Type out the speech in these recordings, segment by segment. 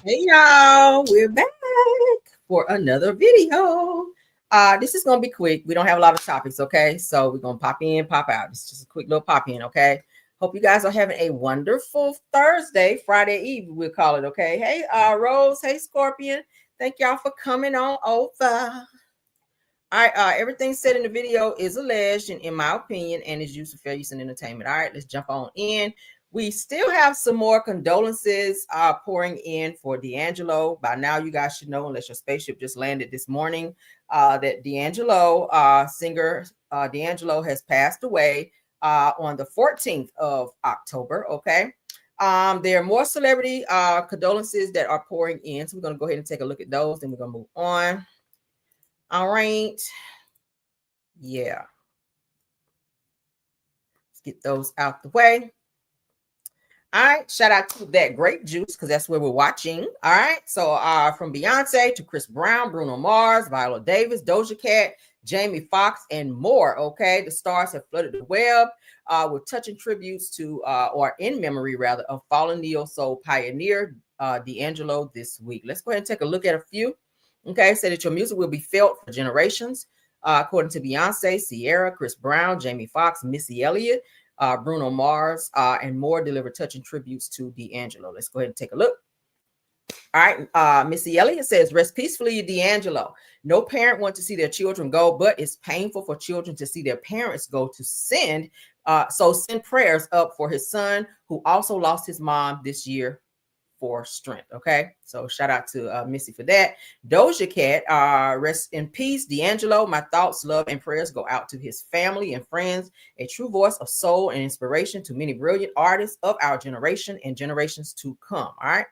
Hey y'all, we're back for another video. This is gonna be quick. We don't have a lot of topics, okay? So we're gonna pop in, pop out. It's just a quick little pop in, okay? Hope you guys are having a wonderful Thursday, Friday Eve, we'll call it, okay? Hey, Rose, hey, Scorpion. Thank y'all for coming on over. All right, everything said in the video is alleged, and in my opinion, and is used for fair use and entertainment. All right, let's jump on in. We still have some more condolences pouring in for D'Angelo. By now, you guys should know, unless your spaceship just landed this morning, that D'Angelo, singer D'Angelo, has passed away on the 14th of October. Okay. There are more celebrity condolences that are pouring in. So we're going to go ahead and take a look at those, then we're going to move on. All right. Yeah. Let's get those out the way. All right. Shout out to that grape juice because that's where we're watching. All right. So from Beyonce to Chris Brown, Bruno Mars, Viola Davis, Doja Cat, Jamie Foxx, and more. Okay. The stars have flooded the web with touching tributes to, or in memory rather, of fallen neo soul pioneer D'Angelo this week. Let's go ahead and take a look at a few. Okay, say that your music will be felt for generations. According to Beyonce, Ciara, Chris Brown, Jamie Foxx, Missy Elliott, Bruno Mars, and more deliver touching tributes to D'Angelo. Let's go ahead and take a look. All right, Missy Elliott says, rest peacefully, D'Angelo. No parent wants to see their children go, but it's painful for children to see their parents go to send. So send prayers up for his son, who also lost his mom this year, for strength. Okay, so shout out to Missy for that. Doja Cat, rest in peace, D'Angelo. My thoughts, love, and prayers go out to his family and friends. A true voice of soul and inspiration to many brilliant artists of our generation and generations to come. All right,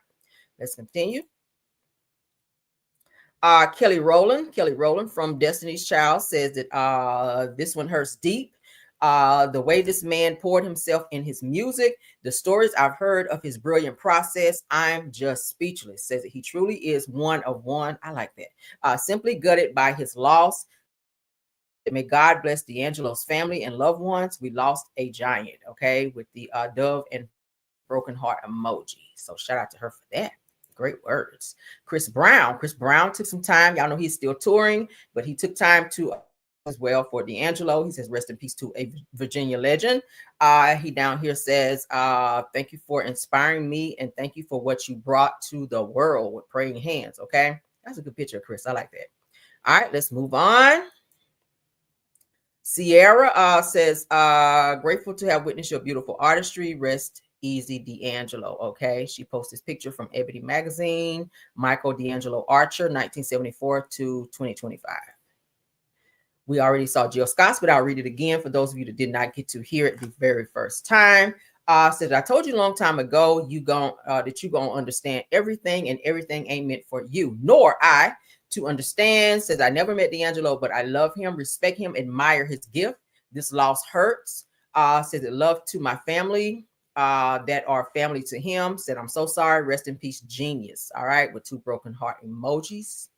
let's continue. Kelly Rowland from Destiny's Child says that this one hurts deep. The way this man poured himself in his music, the stories I've heard of his brilliant process, I'm just speechless. Says that he truly is one of one. I like that. Simply gutted by his loss. May God bless D'Angelo's family and loved ones. We lost a giant, okay, with the dove and broken heart emoji. So shout out to her for that. Great words. Chris Brown took some time. Y'all know he's still touring, but he took time to as well for D'Angelo. He says, rest in peace to a Virginia legend. He down here says, thank you for inspiring me and thank you for what you brought to the world with praying hands. Okay. That's a good picture, Chris. I like that. All right, let's move on. Ciara says, grateful to have witnessed your beautiful artistry. Rest easy, D'Angelo. Okay. She posts this picture from Ebony Magazine, Michael D'Angelo Archer, 1974 to 2025. We already saw Jill Scott's, but I'll read it again for those of you that did not get to hear it the very first time. Said, I told you a long time ago that you gonna understand everything, and everything ain't meant for you, nor I to understand. Says, I never met D'Angelo, but I love him, respect him, admire his gift. This loss hurts. Says, it love to my family that are family to him. Said, I'm so sorry. Rest in peace, genius. All right, with 2 broken heart emojis.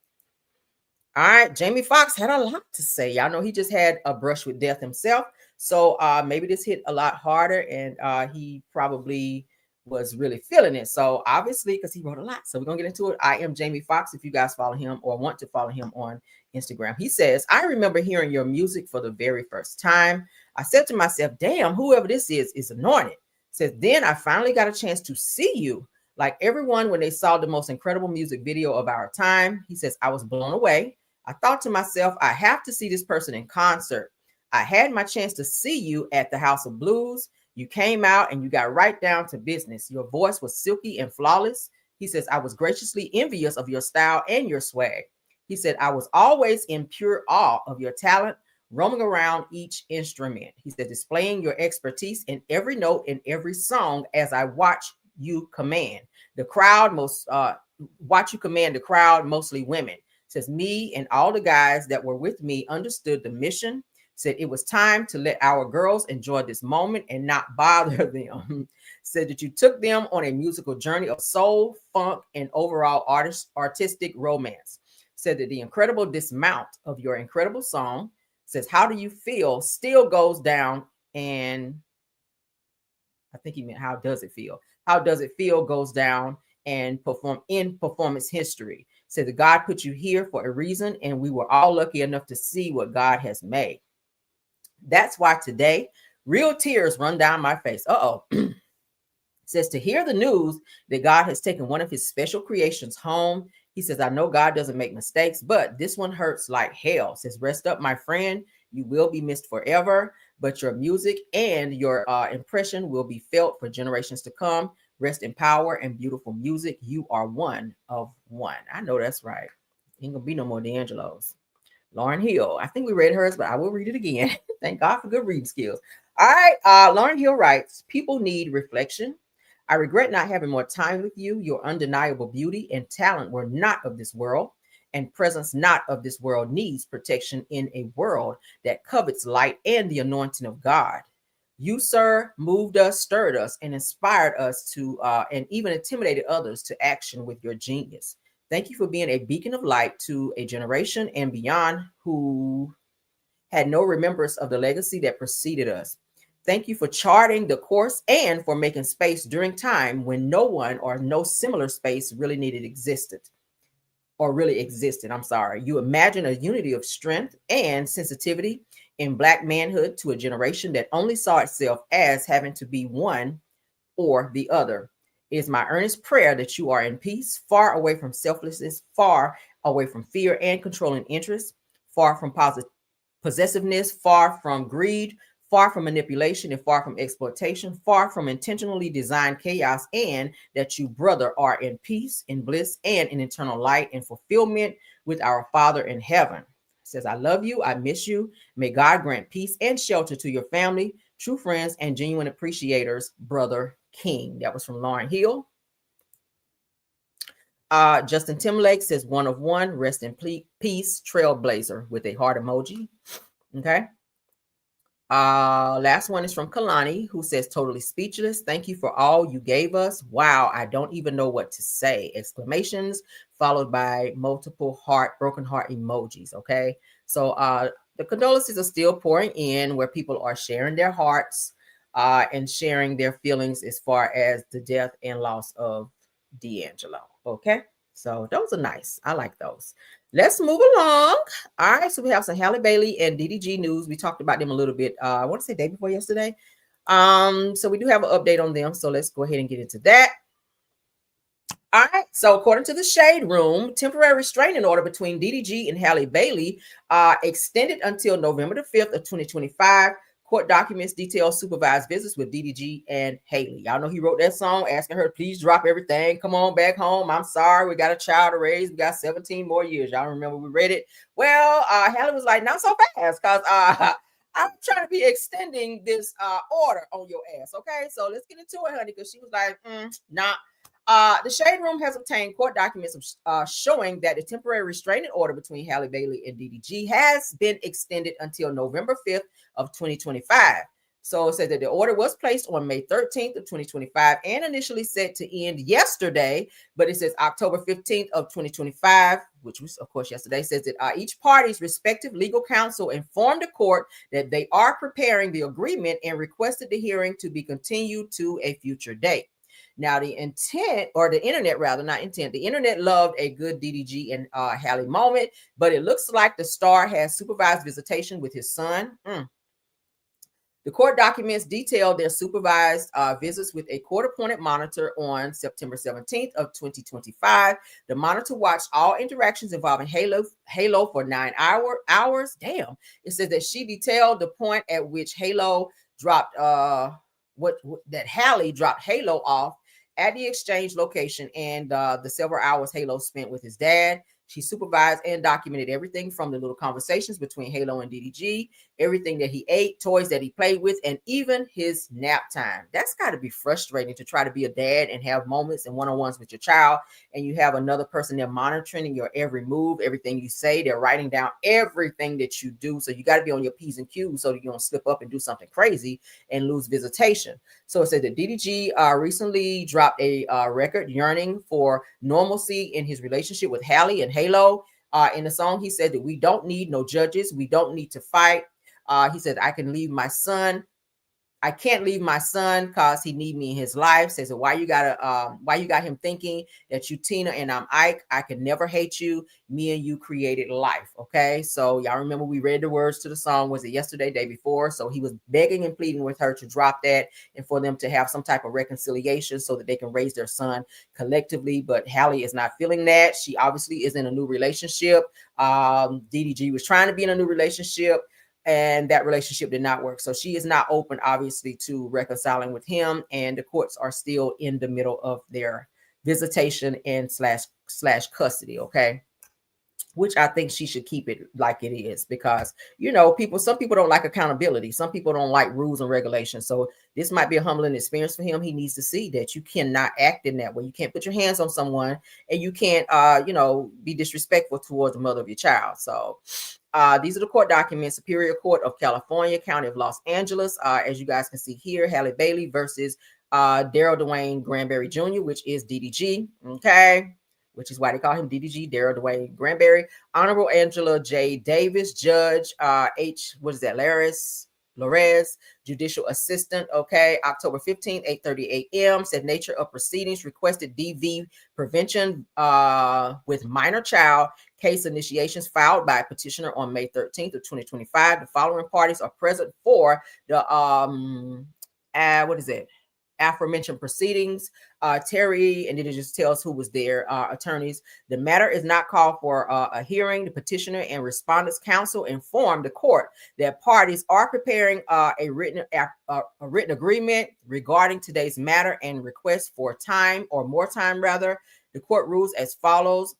All right, Jamie Foxx had a lot to say. Y'all know he just had a brush with death himself. So maybe this hit a lot harder, and he probably was really feeling it. So obviously, because he wrote a lot. So we're going to get into it. I am Jamie Foxx, if you guys follow him or want to follow him on Instagram. He says, I remember hearing your music for the very first time. I said to myself, damn, whoever this is anointed. Says, then I finally got a chance to see you. Like everyone, when they saw the most incredible music video of our time, he says, I was blown away. I thought to myself, I have to see this person in concert. I had my chance to see you at the House of Blues. You came out and you got right down to business. Your voice was silky and flawless. He says, I was graciously envious of your style and your swag. He said, I was always in pure awe of your talent, roaming around each instrument. He said, displaying your expertise in every note in every song as I watch you command the crowd, mostly women. Says, me and all the guys that were with me understood the mission. Said it was time to let our girls enjoy this moment and not bother them. Said that you took them on a musical journey of soul, funk, and overall artistic romance. Said that the incredible dismount of your incredible song, says, how do you feel, still goes down. And I think he meant, how does it feel? How does it feel goes down and performance history. Said that God put you here for a reason, and we were all lucky enough to see what God has made. That's why today, real tears run down my face. Says to hear the news that God has taken one of his special creations home. He says, I know God doesn't make mistakes, but this one hurts like hell. Says, rest up, my friend. You will be missed forever, but your music and your impression will be felt for generations to come. Rest in power and beautiful music. You are one of one. I know that's right. Ain't gonna be no more D'Angelo's. Lauryn Hill. I think we read hers, but I will read it again. Thank God for good reading skills. All right. Lauryn Hill writes, people need reflection. I regret not having more time with you. Your undeniable beauty and talent were not of this world, and presence not of this world needs protection in a world that covets light and the anointing of God. You, sir, moved us, stirred us, and inspired us to, and even intimidated others to action with your genius. Thank you for being a beacon of light to a generation and beyond who had no remembrance of the legacy that preceded us. Thank you for charting the course and for making space during time when no one or no similar space really existed. I'm sorry. You imagine a unity of strength and sensitivity in Black manhood to a generation that only saw itself as having to be one or the other. It is my earnest prayer that you are in peace, far away from selflessness, far away from fear and controlling interests, far from possessiveness, far from greed, far from manipulation, and far from exploitation, far from intentionally designed chaos, and that you, brother, are in peace, in bliss, and in eternal light and fulfillment with our Father in heaven. It says, I love you, I miss you. May God grant peace and shelter to your family, true friends, and genuine appreciators, Brother King. That was from Lauryn Hill. Justin Timberlake says, one of one, rest in peace, trailblazer, with a heart emoji. Okay. Last one is from Kalani, who says, totally speechless. Thank you for all you gave us. Wow, I don't even know what to say. Exclamations followed by multiple broken heart emojis. Okay. So the condolences are still pouring in, where people are sharing their hearts and sharing their feelings as far as the death and loss of D'Angelo. Okay. So those are nice. I like those. Let's move along. All right, so we have some Halle Bailey and DDG news. We talked about them a little bit. I want to say day before yesterday. So we do have an update on them. So let's go ahead and get into that. All right. So according to the Shade Room, temporary restraining order between DDG and Halle Bailey extended until November the 5th of 2025. Court documents detail supervised visits with DDG and Haley. Y'all know he wrote that song asking her, please drop everything. Come on back home. I'm sorry. We got a child to raise. We got 17 more years. Y'all remember we read it? Well, Haley was like, not so fast, because I'm trying to be extending this order on your ass. Okay, so let's get into it, honey, because she was like, nah. The Shade Room has obtained court documents showing that the temporary restraining order between Halle Bailey and DDG has been extended until November 5th of 2025. So it says that the order was placed on May 13th of 2025 and initially set to end yesterday, but it says October 15th of 2025, which was, of course, yesterday, says that each party's respective legal counsel informed the court that they are preparing the agreement and requested the hearing to be continued to a future date. Now, the internet loved a good DDG and Halle moment, but it looks like the star has supervised visitation with his son. The court documents detailed their supervised visits with a court-appointed monitor on September 17th of 2025. The monitor watched all interactions involving Halo for 9 hours. Damn. It says that she detailed the point at which Halo dropped that Halle dropped Halo off at the exchange location and the several hours Halo spent with his dad. She supervised and documented everything from the little conversations between Halo and DDG, everything that he ate, toys that he played with, and even his nap time. That's got to be frustrating to try to be a dad and have moments and one-on-ones with your child, and you have another person there monitoring your every move, everything you say. They're writing down everything that you do. So you got to be on your P's and Q's so that you don't slip up and do something crazy and lose visitation. So it said that DDG recently dropped a record yearning for normalcy in his relationship with Halle and Halo. In the song, he said that we don't need no judges. We don't need to fight. He said, I can leave my son I can't leave my son because he need me in his life. Says, why you got him thinking that you Tina and I'm Ike? I could never hate you. Me and you created life. Okay. So y'all remember we read the words to the song, was it yesterday, day before? So he was begging and pleading with her to drop that and for them to have some type of reconciliation so that they can raise their son collectively. But Halle is not feeling that. She obviously is in a new relationship. DDG was trying to be in a new relationship, and that relationship did not work. So she is not open, obviously, to reconciling with him, and the courts are still in the middle of their visitation and slash custody. Okay, which I think she should keep it like it is, because some people don't like accountability. Some people don't like rules and regulations. So this might be a humbling experience for him. He needs to see that you cannot act in that way. You can't put your hands on someone, and you can't be disrespectful towards the mother of your child. So these are the court documents. Superior Court of California, County of Los Angeles. As you guys can see here, Halle Bailey versus Daryl Dwayne Granberry Jr., which is DDG. Okay, which is why they call him DDG, Daryl Dwayne Granberry. Honorable Angela J. Davis, Judge Larez, Judicial Assistant. Okay, October 15th, 8:30 a.m. Said nature of proceedings, requested DV prevention with minor child. Case initiations filed by petitioner on May 13th of 2025. The following parties are present for the aforementioned proceedings. Terry, and then it just tells who was there, attorneys. The matter is not called for a hearing. The petitioner and respondents counsel informed the court that parties are preparing a written agreement regarding today's matter and request for time, or more time rather. The court rules as follows.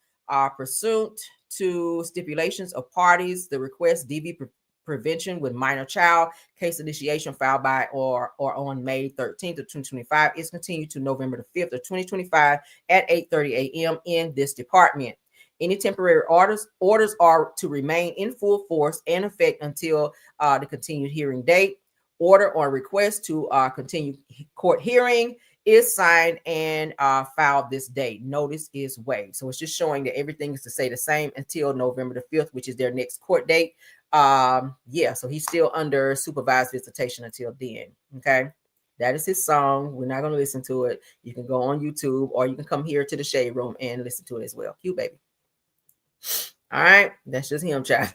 Pursuant to stipulations of parties, the request DV prevention with minor child case initiation filed by or on May 13th of 2025 is continued to November the 5th of 2025 at 8:30 a.m. in this department. Any temporary orders are to remain in full force and effect until the continued hearing date. Order or request to continue court hearing is signed and filed this date. Notice is waived. So it's just showing that everything is to stay the same until November the 5th, which is their next court date. So he's still under supervised visitation until then. Okay, that is his song. We're not going to listen to it. You can go on YouTube, or you can come here to the Shade Room and listen to it as well. Cute baby. All right, that's just him, child.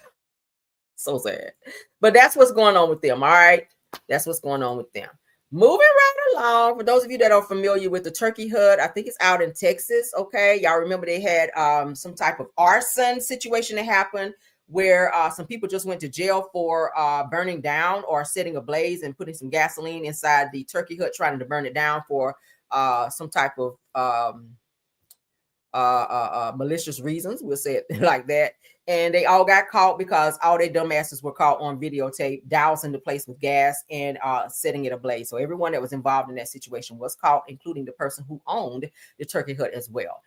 So sad, but that's what's going on with them. All right, that's what's going on with them. Moving right along, for those of you that are familiar with the Turkey Hut, I think it's out in Texas. Okay, y'all remember they had some type of arson situation that happened where some people just went to jail for burning down or setting a blaze and putting some gasoline inside the Turkey Hut, trying to burn it down for some type of malicious reasons. We'll say it like that. And they all got caught because all their dumbasses were caught on videotape, dousing the place with gas and setting it ablaze. So everyone that was involved in that situation was caught, including the person who owned the Turkey Hut as well.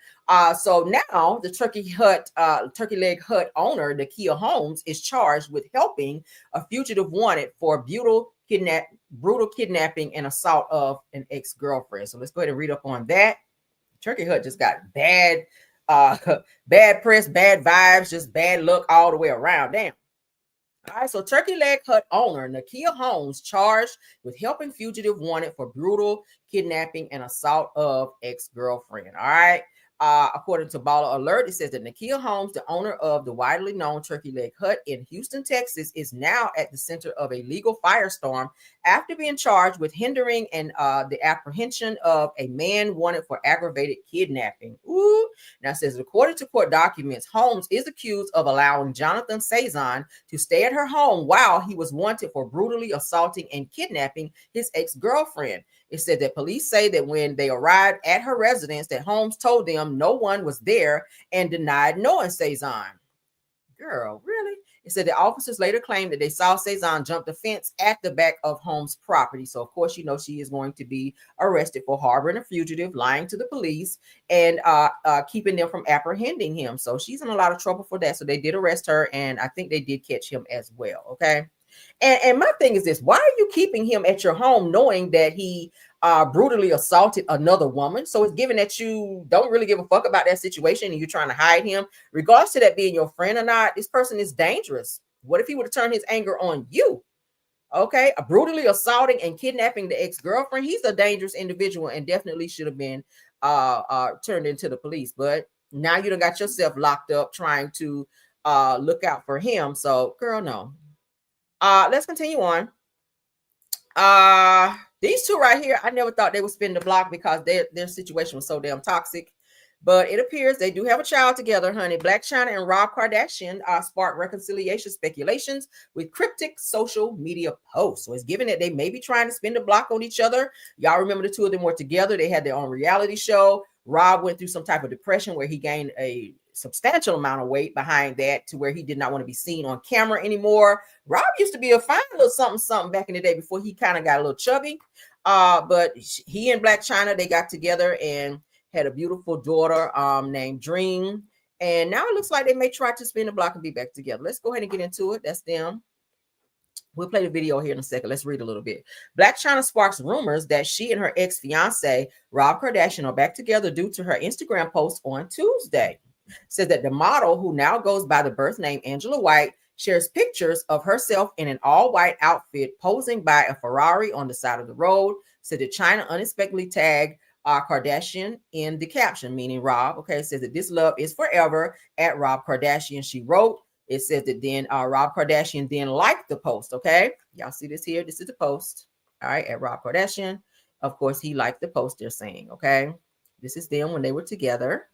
So now the Turkey Leg Hut owner, Nakia Holmes, is charged with helping a fugitive wanted for brutal kidnapping and assault of an ex-girlfriend. So let's go ahead and read up on that. Turkey Hut just got bad press, bad vibes, just bad luck all the way around. Damn. All right, so Turkey Leg Hut owner Nakia Holmes charged with helping fugitive wanted for brutal kidnapping and assault of ex-girlfriend. All right. According to Baller Alert, it says that Nakia Holmes, the owner of the widely known Turkey Leg Hut in Houston, Texas, is now at the center of a legal firestorm after being charged with hindering and the apprehension of a man wanted for aggravated kidnapping. Ooh. Now it says, according to court documents, Holmes is accused of allowing Jonathan Sazon to stay at her home while he was wanted for brutally assaulting and kidnapping his ex-girlfriend. It said that police say that when they arrived at her residence, that Holmes told them no one was there and denied knowing Sazon. Girl, really? It said the officers later claimed that they saw Sazon jump the fence at the back of Holmes' property. So, of course, she is going to be arrested for harboring a fugitive, lying to the police, and keeping them from apprehending him. So she's in a lot of trouble for that. So they did arrest her, and I think they did catch him as well. Okay. And my thing is this: why are you keeping him at your home knowing that he brutally assaulted another woman? So it's given that you don't really give a fuck about that situation and you're trying to hide him, regardless to that being your friend or not. This person is dangerous. What if he would have turned his anger on you? Okay, brutally assaulting and kidnapping the ex-girlfriend. He's a dangerous individual and definitely should have been turned into the police. But now you done got yourself locked up trying to look out for him. So, girl, no. Let's continue on. These two right here, I never thought they would spin the block because their situation was so damn toxic. But it appears they do have a child together, honey. Blac Chyna and Rob Kardashian sparked reconciliation speculations with cryptic social media posts. So it's given that they may be trying to spin the block on each other. Y'all remember the two of them were together. They had their own reality show. Rob went through some type of depression where he gained a substantial amount of weight behind that to where he did not want to be seen on camera anymore. Rob used to be a fine little something back in the day before he kind of got a little chubby. But he and Blac Chyna, they got together and had a beautiful daughter named Dream. And now it looks like they may try to spin the block and be back together. Let's go ahead and get into it. That's them. We'll play the video here in a second. Let's read a little bit. Blac Chyna sparks rumors that she and her ex-fiance, Rob Kardashian, are back together due to her Instagram post on Tuesday. Says that the model, who now goes by the birth name Angela White, shares pictures of herself in an all-white outfit posing by a Ferrari on the side of the road. Said that Chyna unexpectedly tagged Kardashian in the caption, meaning Rob. Okay, it says that this love is forever at Rob Kardashian, she wrote. It says that then Rob Kardashian then liked the post. Okay, y'all see this here? This is the post. All right, at Rob Kardashian. Of course, he liked the post they're saying. Okay, this is them when they were together.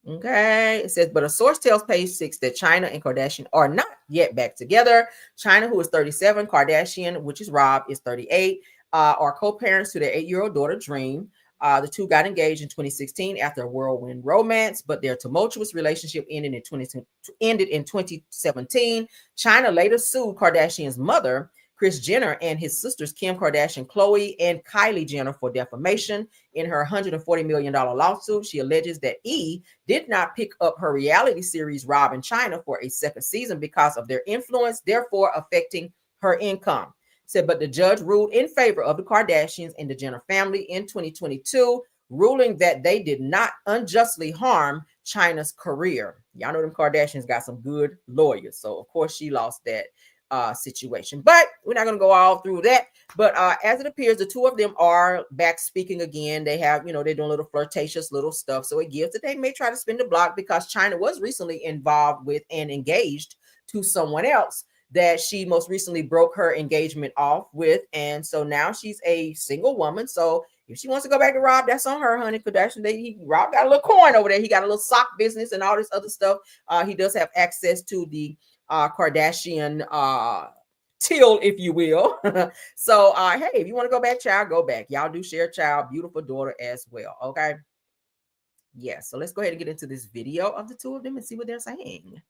Okay, it says, but a source tells Page 6 that Chyna and Kardashian are not yet back together. Chyna, who is 37, Kardashian, which is Rob, is 38, are co-parents to their 8-year-old daughter, Dream. The two got engaged in 2016 after a whirlwind romance, but their tumultuous relationship ended in 2017. Chyna later sued Kardashian's mother, Kris Jenner, and his sisters, Kim Kardashian, Khloe, and Kylie Jenner, for defamation. In her $140 million lawsuit, she alleges that E! did not pick up her reality series, Rob and Chyna, for a second season because of their influence, therefore affecting her income. Said, but the judge ruled in favor of the Kardashians and the Jenner family in 2022, ruling that they did not unjustly harm Chyna's career. Y'all know them Kardashians got some good lawyers. So, of course, she lost that situation. But we're not going to go all through that. But as it appears, the two of them are back speaking again. They have, they're doing little flirtatious little stuff. So it gives that they may try to spin the block because Chyna was recently involved with and engaged to someone else that she most recently broke her engagement off with. And so now she's a single woman. So if she wants to go back to Rob, that's on her, honey. Kardashian, Rob got a little coin over there. He got a little sock business and all this other stuff. He does have access to the Kardashian till, if you will. So, hey, if you want to go back, child, go back. Y'all do share child, beautiful daughter as well. Okay. Yeah. So let's go ahead and get into this video of the two of them and see what they're saying.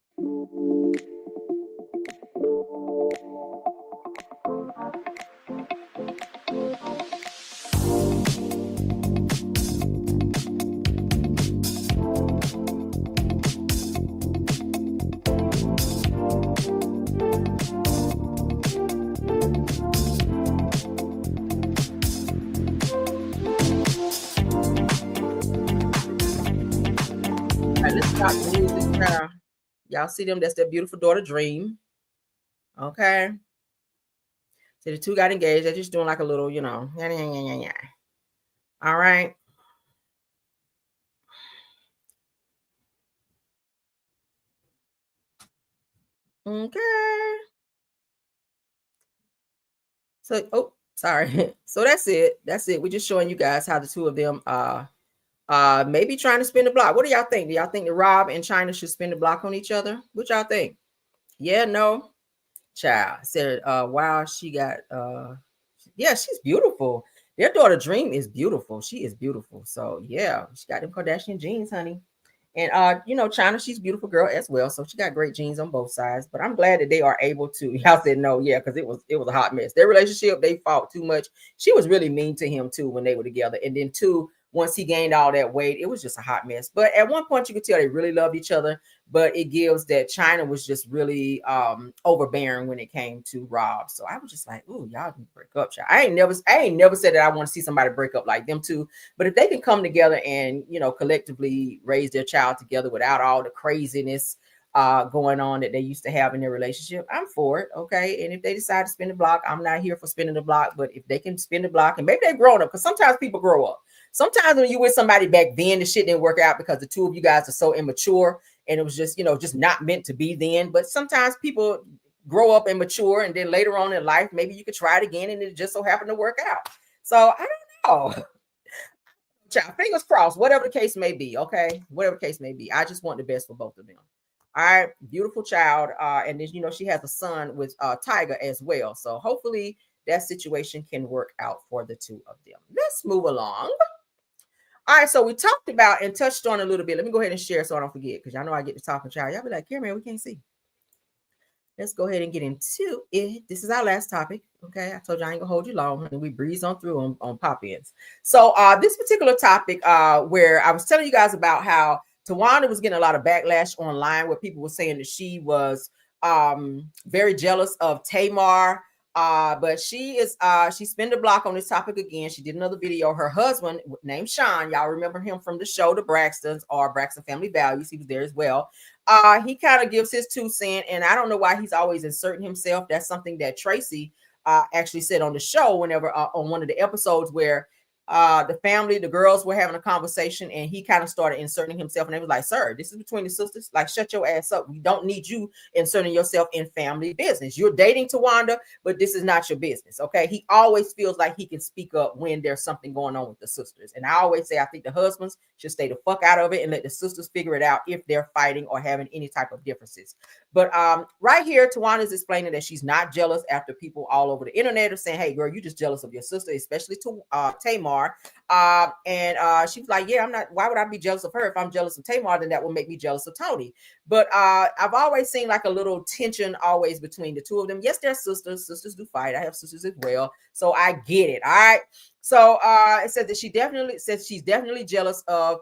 Let's stop the music now. Y'all see them? That's their beautiful daughter, Dream. Okay. So the two got engaged. They're just doing like a little, All right. Okay. So, oh, sorry. So that's it. That's it. We're just showing you guys how the two of them maybe trying to spin the block. What do y'all think? Do y'all think that Rob and Chyna should spin the block on each other? What y'all think? Yeah, no. Child said, wow, she got yeah, she's beautiful. Their daughter Dream is beautiful. She is beautiful. So yeah, she got them Kardashian genes, honey. And Chyna, she's a beautiful girl as well. So she got great genes on both sides. But I'm glad that they are able to. Y'all said no, yeah, because it was a hot mess. Their relationship, they fought too much. She was really mean to him too when they were together. And then two, once he gained all that weight, it was just a hot mess. But at one point, you could tell they really loved each other. But it gives that Chyna was just really overbearing when it came to Rob. So I was just like, "Ooh, y'all can break up, child." I ain't never said that I want to see somebody break up like them two. But if they can come together and collectively raise their child together without all the craziness, going on that they used to have in their relationship, I'm for it. Okay. And if they decide to spin the block, I'm not here for spinning the block. But if they can spin the block, and maybe they've grown up, because sometimes people grow up. Sometimes when you with somebody back then, the shit didn't work out because the two of you guys are so immature and it was just, just not meant to be then. But sometimes people grow up and mature, and then later on in life, maybe you could try it again and it just so happened to work out. So I don't know. Child, fingers crossed, whatever the case may be. Okay, whatever the case may be, I just want the best for both of them. All right, beautiful child. And then she has a son with Tiger as well. So hopefully that situation can work out for the two of them. Let's move along. All right, so we talked about and touched on a little bit. Let me go ahead and share so I don't forget, because y'all know I get to talking, child. Y'all be like, "Here, man, we can't see." Let's go ahead and get into it. This is our last topic. Okay, I told you I ain't gonna hold you long, and we breeze on through on pop-ins. So this particular topic, where I was telling you guys about how Tawanda was getting a lot of backlash online, where people were saying that she was very jealous of Tamar. But she spun the block on this topic again. She did another video. Her husband, named Sean, y'all remember him from the show The Braxtons, or Braxton Family Values. He was there as well. He kind of gives his 2 cents, and I don't know why he's always inserting himself. That's something that Tracy actually said on the show whenever on one of the episodes where the girls were having a conversation, and he kind of started inserting himself, and they was like, "Sir, this is between the sisters. Like, shut your ass up. We don't need you inserting yourself in family business. You're dating Tawanda, but this is not your business." Okay. He always feels like he can speak up when there's something going on with the sisters. And I always say, I think the husbands should stay the fuck out of it and let the sisters figure it out if they're fighting or having any type of differences. But right here, Tawanda is explaining that she's not jealous after people all over the internet are saying, "Hey, girl, you just jealous of your sister," especially to Tamar. And she was like, "Yeah, I'm not. Why would I be jealous of her? If I'm jealous of Tamar, then that will make me jealous of Tony." But I've always seen like a little tension always between the two of them. Yes, they're sisters. Sisters do fight. I have sisters as well, so I get it. All right. So it said that she's definitely jealous of.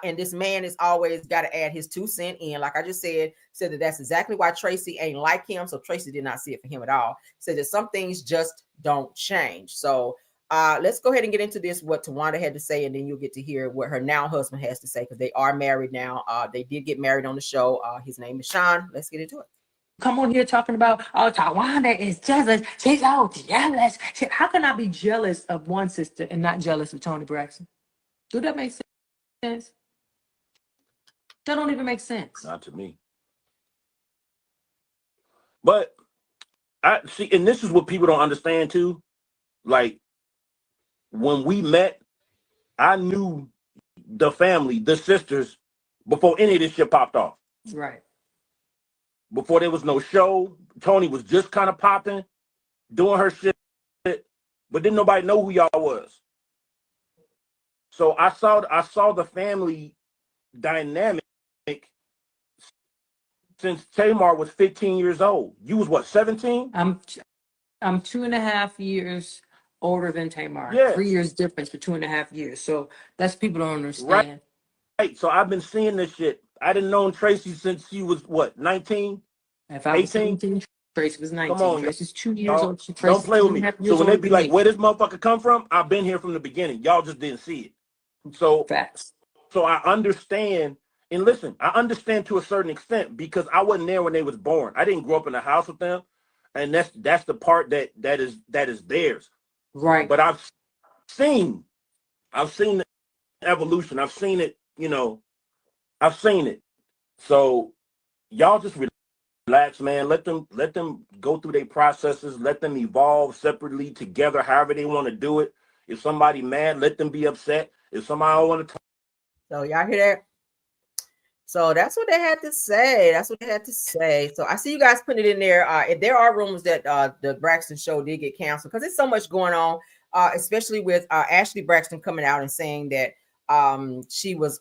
And this man is always got to add his 2 cents in. Like I just said that that's exactly why Tracy ain't like him. So Tracy did not see it for him at all. Said that some things just don't change. So let's go ahead and get into this, what Tawanda had to say, and then you'll get to hear what her now husband has to say, because they are married now. They did get married on the show. His name is Sean. Let's get into it. Come on here talking about, "Oh, Tawanda is jealous. She's so jealous." How can I be jealous of one sister and not jealous of Tawanda Braxton? Do that make sense? That don't even make sense. Not to me. But I see, and this is what people don't understand too. Like, when we met, I knew the family, the sisters, before any of this shit popped off. Right. Before there was no show, Tony was just kind of popping, doing her shit, but didn't nobody know who y'all was. So I saw the family dynamic since Tamar was 15 years old. You was what, 17? I'm 2.5 years older than Tamar. Yeah. 3 years difference for 2.5 years. So that's people don't understand. Right. So I've been seeing this shit. I didn't know Tracy since she was what, 19? If I was 17, Tracy was 19. Come on, Tracy's 2 years old. Don't play with me. So when they be like, "Where this motherfucker come from?" I've been here from the beginning. Y'all just didn't see it. So facts. So I understand, and listen, I understand to a certain extent, because I wasn't there when they was born. I didn't grow up in the house with them, and that's the part that is theirs. Right. But I've seen the evolution. I've seen it, I've seen it. So y'all just relax, man. Let them go through their processes. Let them evolve separately, together, however they want to do it. If somebody mad, let them be upset. If somebody don't want to talk. So y'all hear that? So that's what they had to say. So I see you guys putting it in there. If there are rumors that the Braxton show did get canceled, because there's so much going on, especially with Ashley Braxton coming out and saying that she was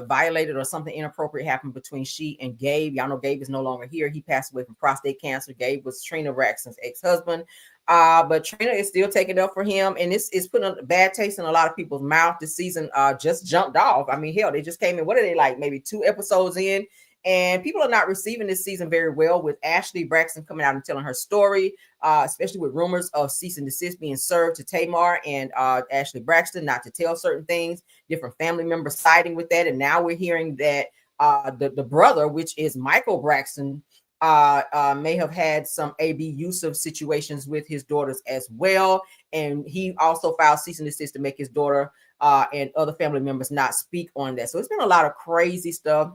violated or something inappropriate happened between she and Gabe. Y'all know Gabe is no longer here. He passed away from prostate cancer. Gabe was Chyna Braxton's ex-husband. But Chyna is still taking up for him, and this is putting a bad taste in a lot of people's mouth. This season just jumped off. I mean, hell, they just came in. What are they, like, maybe 2 episodes in? And people are not receiving this season very well, with Ashley Braxton coming out and telling her story, especially with rumors of cease and desist being served to Tamar and Ashley Braxton not to tell certain things, different family members siding with that. And now we're hearing that the brother, which is Michael Braxton, may have had some abusive situations with his daughters as well. And he also filed cease and desist to make his daughter and other family members not speak on that. So it's been a lot of crazy stuff.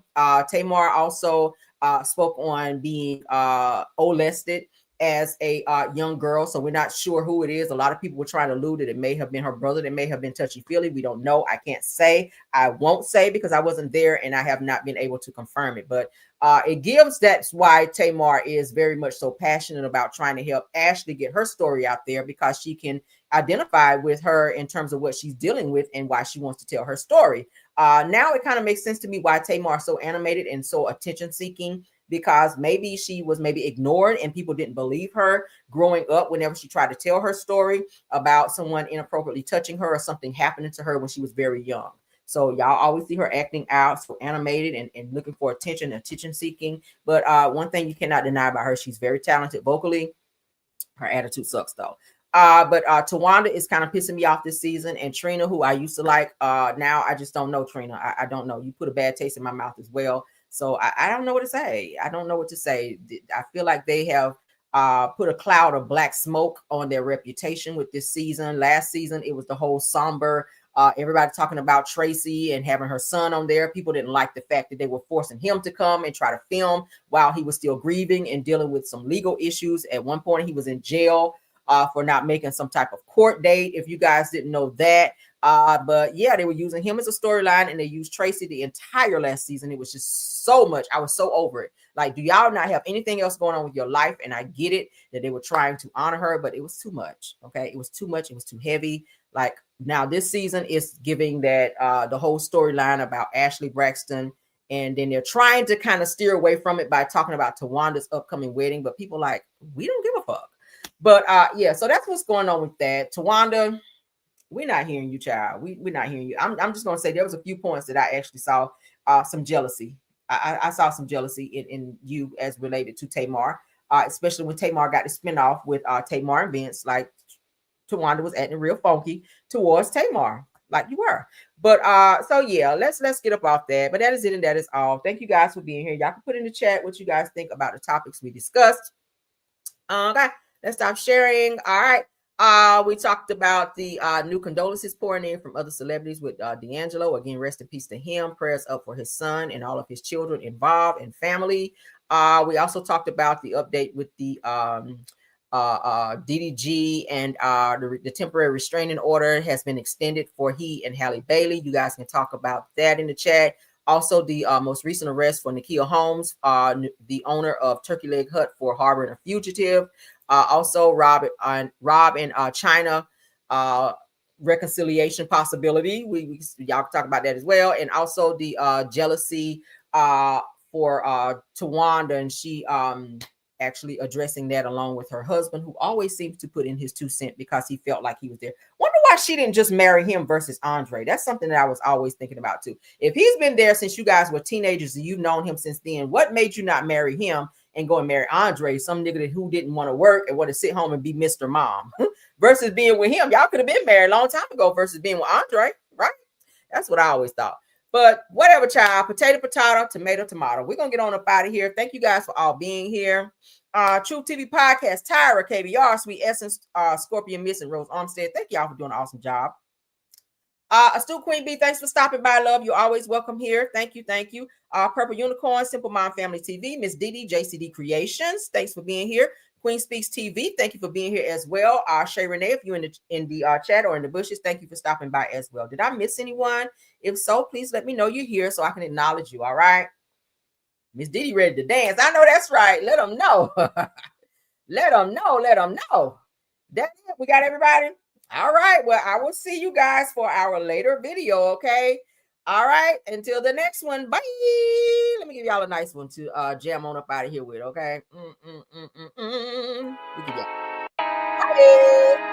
Tamar also spoke on being molested as a young girl. So we're not sure who it is. A lot of people were trying to allude that it may have been her brother. That may have been touchy-feely. We don't know. I can't say. I won't say because I wasn't there and I have not been able to confirm it. But it gives, that's why Tamar is very much so passionate about trying to help Ashley get her story out there, because she can identify with her in terms of what she's dealing with and why she wants to tell her story. Now it kind of makes sense to me why Tamar is so animated and so attention seeking, because maybe she was ignored and people didn't believe her growing up whenever she tried to tell her story about someone inappropriately touching her or something happening to her when she was very young. So y'all always see her acting out, so animated and looking for attention seeking. But one thing you cannot deny about her, she's very talented vocally. Her attitude sucks though. But Towanda is kind of pissing me off this season, and Trina, who I used to like, now I just don't know Trina. I don't know. You put a bad taste in my mouth as well. So I don't know what to say. I don't know what to say. I feel like they have put a cloud of black smoke on their reputation with this season. Last season, it was the whole somber, everybody talking about Tracy and having her son on there. People didn't like the fact that they were forcing him to come and try to film while he was still grieving and dealing with some legal issues. At one point, he was in jail for not making some type of court date, if you guys didn't know that. But yeah, they were using him as a storyline, and they used Tracy the entire last season. It was just so much. I was so over it. Like, do y'all not have anything else going on with your life? And I get it that they were trying to honor her, but it was too much. Okay, it was too much. It was too heavy. Like, now this season is giving that the whole storyline about Ashley Braxton, and then they're trying to kind of steer away from it by talking about Tawanda's upcoming wedding. But people like, we don't give a fuck. But yeah, so that's what's going on with that. Towanda, we're not hearing you, child. We're not hearing you. I'm just going to say there was a few points that I actually saw some jealousy. I saw some jealousy in you as related to Tamar, especially when Tamar got the spinoff with Tamar and Vince. Like, Towanda was acting real funky towards Tamar, like you were. But so yeah, let's get up off that. But that is it, and that is all. Thank you guys for being here. Y'all can put in the chat what you guys think about the topics we discussed. Okay, let's stop sharing. All right. We talked about the new condolences pouring in from other celebrities with D'Angelo. Again, rest in peace to him. Prayers up for his son and all of his children involved and family. We also talked about the update with the DDG, and the temporary restraining order has been extended for he and Halle Bailey. You guys can talk about that in the chat. Also, the most recent arrest for Nikia Holmes, the owner of Turkey Leg Hut, for harboring a fugitive. Also, Rob and Chyna reconciliation possibility. Y'all can talk about that as well. And also the jealousy for Towanda, and she actually addressing that along with her husband, who always seems to put in his 2 cents because he felt like he was there. Wonder why she didn't just marry him versus Andre. That's something that I was always thinking about too. If he's been there since you guys were teenagers and you've known him since then, what made you not marry him and go and marry Andre, some nigga who didn't want to work and want to sit home and be Mr. Mom, versus being with him? Y'all could have been married a long time ago versus being with Andre, right? That's what I always thought. But whatever, child. Potato, potato, tomato, tomato. We're going to get on up out of here. Thank you guys for all being here. Truth TV Podcast, Tyra, KBR, Sweet Essence, Scorpion Miss, and Rose Armstead. Thank y'all for doing an awesome job. Astute Queen B, thanks for stopping by, love. You're always welcome here. Thank you, thank you. Purple Unicorn, Simple Mom Family TV, Miss Didi, JCD Creations, thanks for being here. Queen Speaks TV, thank you for being here as well. Shay Renee, if you're in the chat or in the bushes, thank you for stopping by as well. Did I miss anyone? If so, please let me know you're here so I can acknowledge you, all right? Miss Didi ready to dance. I know that's right. Let them know. Let them know. Let them know. That's it. We got everybody? All right. Well, I will see you guys for our later video, okay? All right. Until the next one. Bye. Let me give y'all a nice one to jam on up out of here with, okay? We can go. Bye.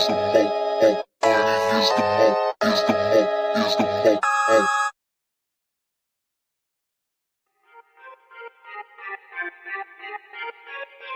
is the mo, oh, money is the mo.